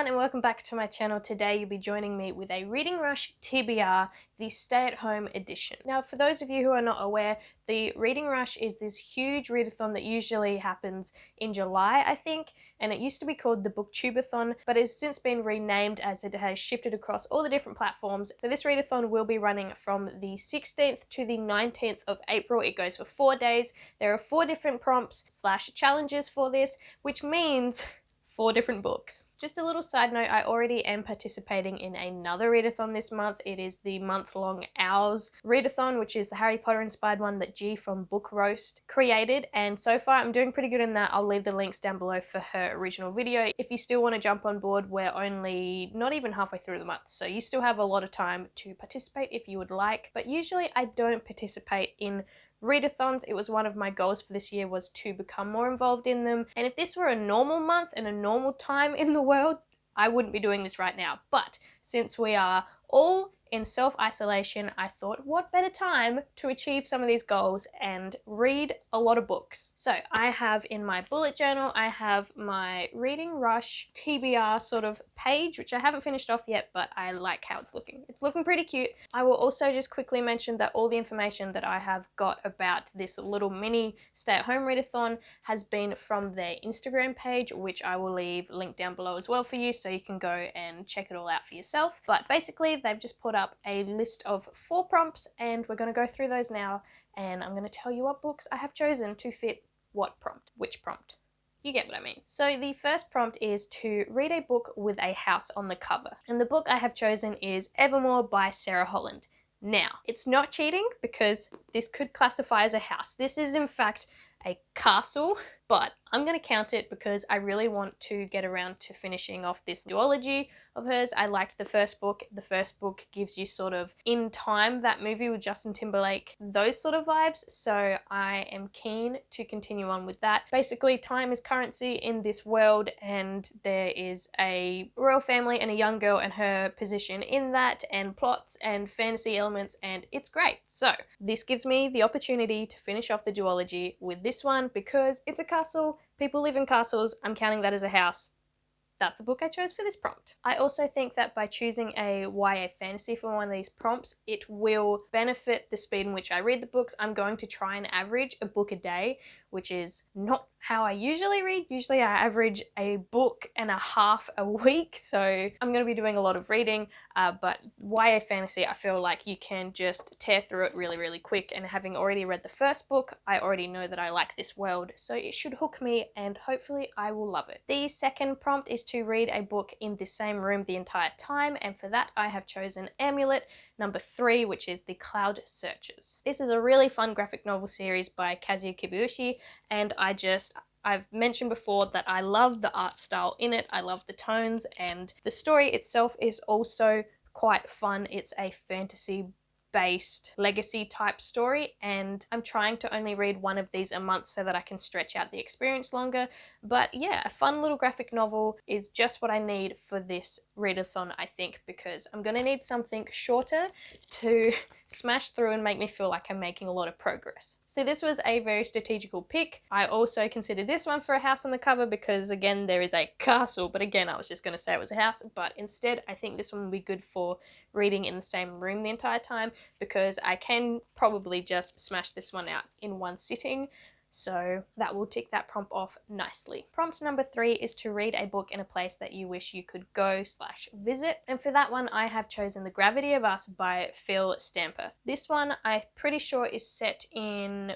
everyone and welcome back to my channel. Today you'll be joining me with a Reading Rush TBR, the stay-at-home edition. Now for those of you who are not aware, the Reading Rush is this huge readathon that usually happens in July, I think, and it used to be called the Booktubeathon, but has since been renamed as it has shifted across all the different platforms. So this readathon will be running from the 16th to the 19th of April. It goes for 4 days. There are 4 different prompts / challenges for this, which means 4 different books. Just a little side note, I already am participating in another readathon this month. It is the month-long Owls readathon, which is the Harry Potter inspired one that G from Book Roast created, and so far I'm doing pretty good in that. I'll leave the links down below for her original video. If you still want to jump on board, we're only not even halfway through the month, so you still have a lot of time to participate if you would like, but usually I don't participate in readathons. It was one of my goals for this year was to become more involved in them, and if this were a normal month and a normal time in the world, I wouldn't be doing this right now. But since we are all in self-isolation, I thought what better time to achieve some of these goals and read a lot of books. So I have in my bullet journal, I have my Reading Rush TBR sort of page, which I haven't finished off yet, but I like how it's looking. It's looking pretty cute. I will also just quickly mention that all the information that I have got about this little mini stay-at-home readathon has been from their Instagram page, which I will leave linked down below as well for you, so you can go and check it all out for yourself. But basically, they've just put up a list of 4 prompts, and we're going to go through those now, and I'm going to tell you what books I have chosen to fit what prompt, which prompt. You get what I mean. So the first prompt is to read a book with a house on the cover, and the book I have chosen is Evermore by Sarah Holland. Now, it's not cheating because this could classify as a house. This is in fact a castle, but I'm going to count it because I really want to get around to finishing off this duology of hers. I liked the first book. The first book gives you sort of In Time, that movie with Justin Timberlake, those sort of vibes, so I am keen to continue on with that. Basically, time is currency in this world, and there is a royal family and a young girl and her position in that, and plots and fantasy elements, and it's great. So this gives me the opportunity to finish off the duology with this one because it's a castle. People live in castles. I'm counting that as a house. That's the book I chose for this prompt. I also think that by choosing a YA fantasy for one of these prompts, it will benefit the speed in which I read the books. I'm going to try and average a book a day, which is not how I usually read. Usually I average a book and a half a week, so I'm going to be doing a lot of reading, but YA fantasy, I feel like you can just tear through it really, really quick, and having already read the first book, I already know that I like this world, so it should hook me and hopefully I will love it. The second prompt is to read a book in the same room the entire time, and for that I have chosen Amulet number 3, which is The Cloud Searchers. This is a really fun graphic novel series by Kazuo Kibuishi, and I've mentioned before that I love the art style in it, I love the tones, and the story itself is also quite fun. It's a fantasy based legacy type story, and I'm trying to only read one of these a month so that I can stretch out the experience longer. But yeah, a fun little graphic novel is just what I need for this readathon, I think, because I'm gonna need something shorter to smash through and make me feel like I'm making a lot of progress. So this was a very strategical pick. I also considered this one for a house on the cover because again there is a castle, but again I was just going to say it was a house, but instead I think this one will be good for reading in the same room the entire time because I can probably just smash this one out in one sitting. So that will tick that prompt off nicely. Prompt number 3 is to read a book in a place that you wish you could go / visit. And for that one, I have chosen The Gravity of Us by Phil Stamper. This one, I'm pretty sure is set in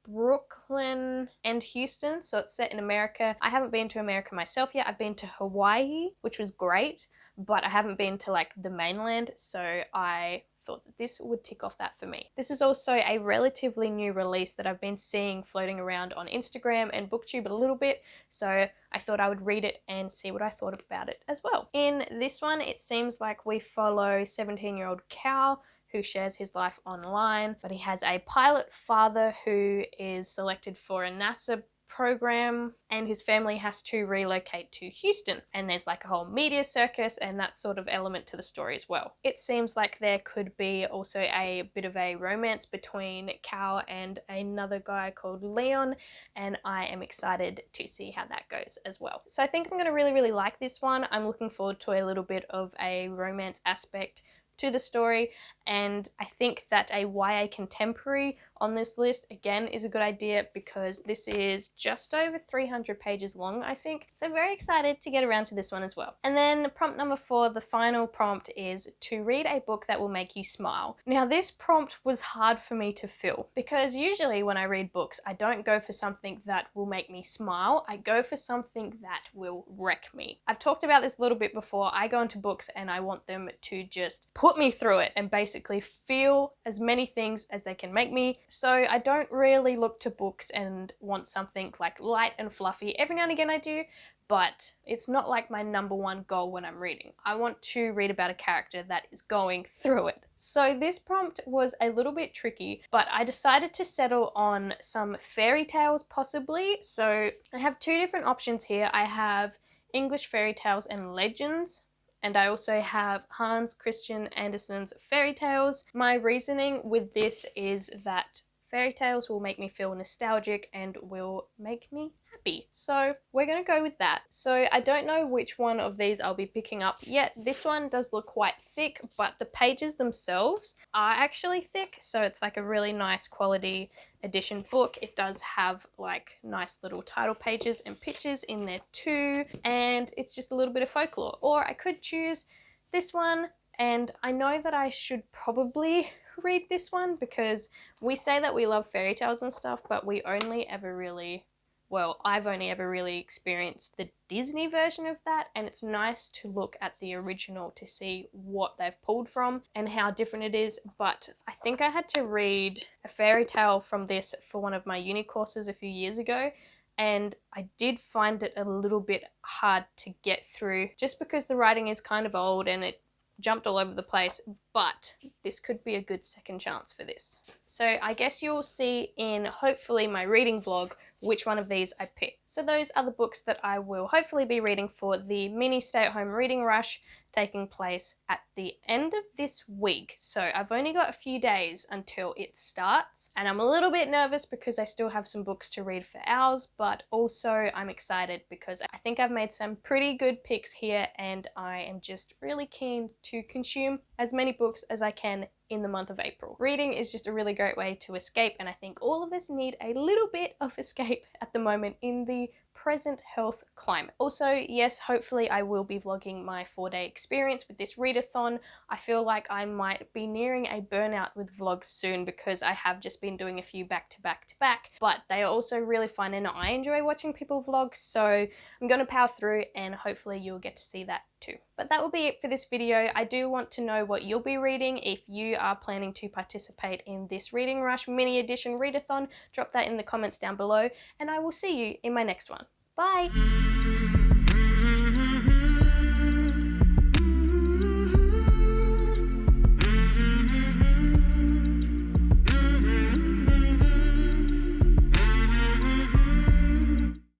Brooklyn and Houston, so it's set in America. I haven't been to America myself yet. I've been to Hawaii, which was great, but I haven't been to like the mainland, so I thought that this would tick off that for me. This is also a relatively new release that I've been seeing floating around on Instagram and BookTube a little bit, so I thought I would read it and see what I thought about it as well. In this one, it seems like we follow 17-year-old Cal, who shares his life online, but he has a pilot father who is selected for a NASA program and his family has to relocate to Houston, and there's like a whole media circus and that sort of element to the story as well. It seems like there could be also a bit of a romance between Cal and another guy called Leon, and I am excited to see how that goes as well. So I think I'm going to really like this one. I'm looking forward to a little bit of a romance aspect to the story, and I think that a YA contemporary on this list again is a good idea because this is just over 300 pages long, I think. So very excited to get around to this one as well. And then prompt number 4, the final prompt, is to read a book that will make you smile. Now this prompt was hard for me to fill because usually when I read books I don't go for something that will make me smile, I go for something that will wreck me. I've talked about this a little bit before. I go into books and I want them to just put me through it and basically feel as many things as they can make me. So I don't really look to books and want something like light and fluffy. Every now and again I do, but it's not like my number one goal when I'm reading. I want to read about a character that is going through it. So this prompt was a little bit tricky, but I decided to settle on some fairy tales possibly. So I have 2 different options here. I have English fairy tales and legends, and I also have Hans Christian Andersen's fairy tales. My reasoning with this is that fairy tales will make me feel nostalgic and will make me happy. So we're gonna go with that. So I don't know which one of these I'll be picking up yet. This one does look quite thick, but the pages themselves are actually thick. So it's like a really nice quality edition book. It does have like nice little title pages and pictures in there too. And it's just a little bit of folklore. Or I could choose this one, and I know that I should probably read this one because we say that we love fairy tales and stuff, but we only ever really, well, I've only ever really experienced the Disney version of that, and it's nice to look at the original to see what they've pulled from and how different it is. But I think I had to read a fairy tale from this for one of my uni courses a few years ago, and I did find it a little bit hard to get through just because the writing is kind of old and it jumped all over the place, but this could be a good second chance for this. So I guess you'll see in hopefully my reading vlog which one of these I pick. So those are the books that I will hopefully be reading for the mini stay-at-home reading rush taking place at the end of this week. So I've only got a few days until it starts, and I'm a little bit nervous because I still have some books to read for hours, but also I'm excited because I think I've made some pretty good picks here, and I am just really keen to consume as many books as I can in the month of April. Reading is just a really great way to escape, and I think all of us need a little bit of escape at the moment in the present health climate. Also, yes, hopefully I will be vlogging my 4-day experience with this readathon. I feel like I might be nearing a burnout with vlogs soon because I have just been doing a few back to back, but they are also really fun and I enjoy watching people vlog, so I'm gonna power through and hopefully you'll get to see that too. But that will be it for this video. I do want to know what you'll be reading. If you are planning to participate in this Reading Rush mini edition readathon, drop that in the comments down below, and I will see you in my next one. Bye!